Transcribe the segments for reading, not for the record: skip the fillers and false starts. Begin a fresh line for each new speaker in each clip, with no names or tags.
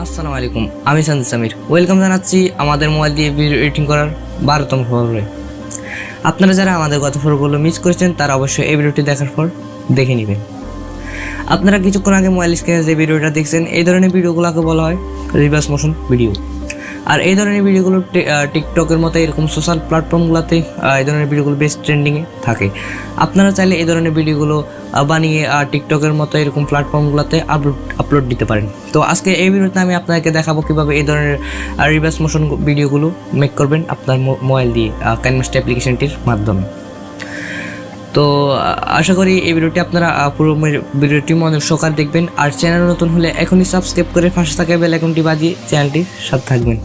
আসসালামু আলাইকুম, আমি সামির ওয়েলকাম জানাচ্ছি আমাদের মোবাইল দিয়ে ভিডিও এডিটিং করার 12তম পর্বে। আপনারা যারা আমাদের গত পর্বগুলো মিস করেছেন তারা অবশ্যই এই ভিডিওটি দেখার পর দেখে নেবেন। আপনারা কিছুক্ষণ আগে মোবাইল স্ক্রিনে যে ভিডিওটা দেখছেন এই ধরনের ভিডিওগুলোকে বলা হয় রিভার্স মোশন ভিডিও। আর এই ধরনের ভিডিওগুলো টিকটকের মতো এরকম সোশ্যাল প্ল্যাটফর্মগুলোতে এই ধরনের ভিডিওগুলো বেশ ট্রেন্ডিংয়ে থাকে। আপনারা চাইলে এই ধরনের ভিডিওগুলো বানিয়ে টিকটকের মতো এরকম প্ল্যাটফর্মগুলোতে আপলোড দিতে পারেন। তো আজকে এই ভিডিওতে আমি আপনাকে দেখাবো কীভাবে এই ধরনের রিভার্স মোশন ভিডিওগুলো মেক করবেন আপনার মোবাইল দিয়ে কাইনমাস্টার অ্যাপ্লিকেশনটির মাধ্যমে। তো আশা করি এই ভিডিওটি আপনারা পুরো ভিডিওটি মনোযোগ সহকারে দেখবেন। আর চ্যানেল নতুন হলে এখনই সাবস্ক্রাইব করে পাশে থাকা বেল আইকনটি বাজিয়ে চ্যানেলটির সাথে থাকবেন।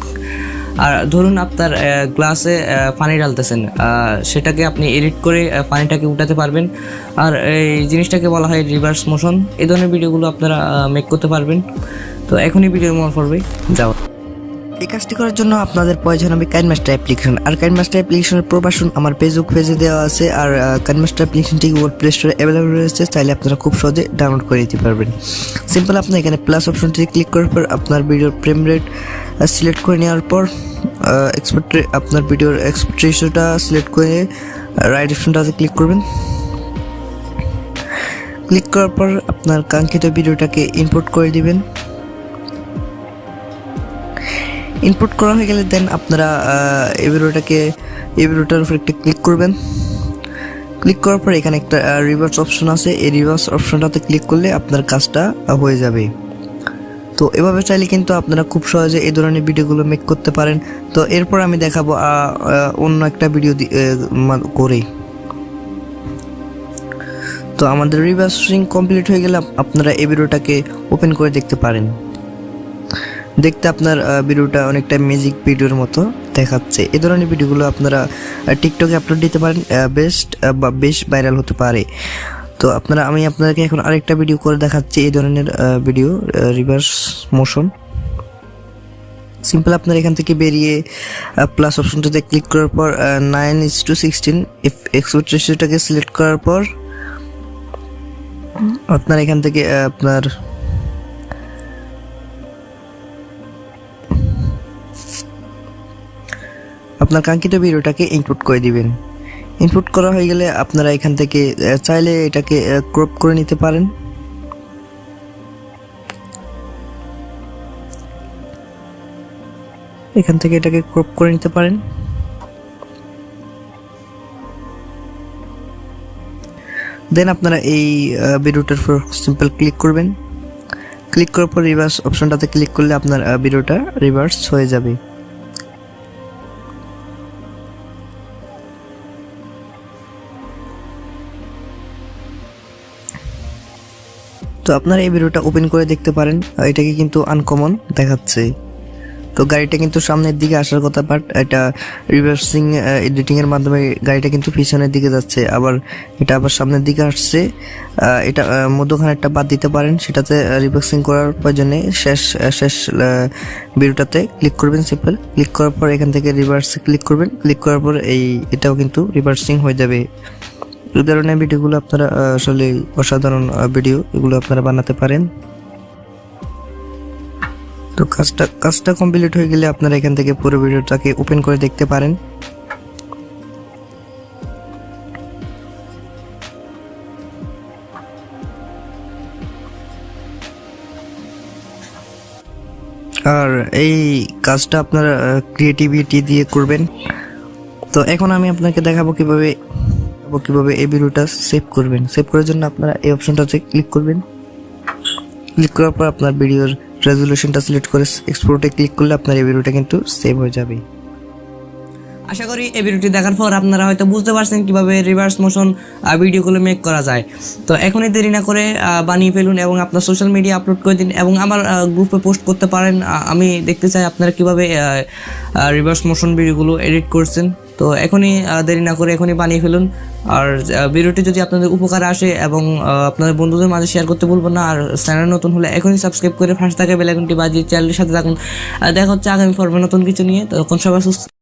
আর ধরুন আপনার গ্লাসে পানি ঢালতেছেন, সেটাকে আপনি এডিট করে পানিটাকে উঠাতে পারবেন। আর এই জিনিসটাকে বলা হয় রিভার্স মোশন। এই ধরনের ভিডিওগুলো আপনারা মেক করতে পারবেন। তো এখনই ভিডিও মনে পড়বে যাও।
এই কাজটি করার জন্য আপনাদের প্রয়োজন হবে কাইনমাস্টার অ্যাপ্লিকেশন। আর কাইনমাস্টার অ্যাপ্লিকেশনের প্রবাসন আমার ফেসবুক পেজে দেওয়া আছে। আর কাইনমাস্টার অ্যাপ্লিকেশনটি গুগল প্লে স্টোরে অ্যাভেলেবল রয়েছে, চাইলে আপনারা খুব সহজে ডাউনলোড করে নিতে পারবেন। সিম্পল, আপনি এখানে প্লাস অপশনটি ক্লিক করার পর আপনার ভিডিওর ফ্রেম রেট সিলেক্ট করে নেওয়ার পর আপনার ভিডিওর এক্সপোর্ট রেশিওটা সিলেক্ট করে রাইট অপশনটাতে ক্লিক করবেন। ক্লিক করার পর আপনার কাঙ্ক্ষিত ভিডিওটাকে ইম্পোর্ট করে দিবেন। ইনপুট করা হয়ে গেলে দেন আপনারা এই ভিডিওটার উপর একটা ক্লিক করবেন। ক্লিক করার পর এখানে একটা রিভার্স অপশন আছে, এই রিভার্স অপশনটাতে ক্লিক করলে আপনার কাজটা হয়ে যাবে। তো এভাবে চাইলে কিন্তু আপনারা খুব সহজে এই ধরনের ভিডিওগুলো মেক করতে পারেন। তো এরপর আমি দেখাবো অন্য একটা ভিডিও করে। তো আমাদের রিভার্সিং কমপ্লিট হয়ে গেলে আপনারা এই ভিডিওটাকে ওপেন করে দেখতে পারেন। দেখতে আপনার ভিডিওটা অনেকটা ম্যাজিক ভিডিওর মতো দেখাচ্ছে। এই ধরনের ভিডিওগুলো আপনারা টিকটকে আপলোড দিতে পারেন, বেশ ভাইরাল হতে পারে। তো আমি আপনাদেরকে এখন আরেকটা ভিডিও করে দেখাচ্ছি এই ধরনের ভিডিও রিভার্স মোশন। সিম্পল, আপনার এখান থেকে বেরিয়ে প্লাস অপশনটাতে ক্লিক করার পর 9:16 এক্সপোর্ট রেশিওটাকে সিলেক্ট করার পর আপনার এখান থেকে আপনার কাঙ্ক্ষিত ভিডিওটাকে ইনপুট করে দিবেন। ইনপুট করা হয়ে গেলে আপনারা এখান থেকে চাইলে এটাকে ক্রপ করে নিতে পারেন। এখান থেকে এটাকে ক্রপ করে নিতে পারেন। দেন আপনারা এই ভিডিওটার উপর সিম্পল ক্লিক করবেন। ক্লিক করার পর রিভার্স অপশনটাতে ক্লিক করলে আপনার ভিডিওটা রিভার্স হয়ে যাবে। তো আপনারা এই ভিডিওটা ওপেন করে দেখতে পারেন, এটাকে কিন্তু আনকমন দেখাচ্ছে। তো গাড়িটা কিন্তু সামনের দিকে আসার কথা, বাট এটা রিভার্সিং এডিটিং এর মাধ্যমে গাড়িটা কিন্তু পিছনের দিকে যাচ্ছে, আবার এটা আবার সামনের দিকে আসছে। এটা মধ্যখানেরটা বাদ দিতে পারেন, সেটাতে রিভার্সিং করার প্রয়োজনে শেষ ভিডিওটাতে ক্লিক করবেন। সিম্পল ক্লিক করার পর এখান থেকে রিভার্স ক্লিক করবেন। ক্লিক করার পর এটাও কিন্তু রিভার্সিং হয়ে যাবে। এই ধরনের ভিডিওগুলো আপনারা আসলে অসাধারণ ভিডিও, এগুলো আপনারা বানাতে পারেন। তো কাজটা কমপ্লিট হয়ে গেলে আপনারা এখান থেকে পুরো ভিডিওটাকে ওপেন করে দেখতে পারেন। আর এই কাজটা আপনারা ক্রিয়েটিভিটি দিয়ে করবেন। তো এখন আমি আপনাকে দেখাবো কিভাবে এই ভিডিওটা সেভ করবেন। সেভ করার জন্য আপনারা এই অপশনটাতে ক্লিক করবেন। ক্লিক করার পর আপনার ভিডিওর রেজুলেশনটা সিলেক্ট করে এক্সপোর্টে ক্লিক করলে আপনার এই ভিডিওটা কিন্তু সেভ হয়ে যাবে।
আশা করি এই ভিডিওটি দেখার পর আপনারা হয়তো বুঝতে পারছেন কিভাবে রিভার্স মোশন ভিডিওগুলো মেক করা যায়। তো এখনই দেরি না করে বানিয়ে ফেলুন এবং আপনার সোশ্যাল মিডিয়া আপলোড করে দিন এবং আমার গ্রুপে পোস্ট করতে পারেন। আমি দেখতে চাই আপনারা কিভাবে রিভার্স মোশন ভিডিওগুলো এডিট করছেন। তো এখনই দেরি না করে এখনই বানিয়ে ফেলুন। আর ভিডিওটি যদি আপনাদের উপকার আসে এবং আপনাদের বন্ধুদের মাঝে শেয়ার করতে ভুলবেন না। আর চ্যানেল নতুন হলে এখনই সাবস্ক্রাইব করে পাশে থাকা বেল আইকনটি বাজিয়ে চ্যানেলের সাথে থাকুন। দেখা হচ্ছে আগামী পর্বে নতুন কিছু নিয়ে। তখন সবাই সুস্থ।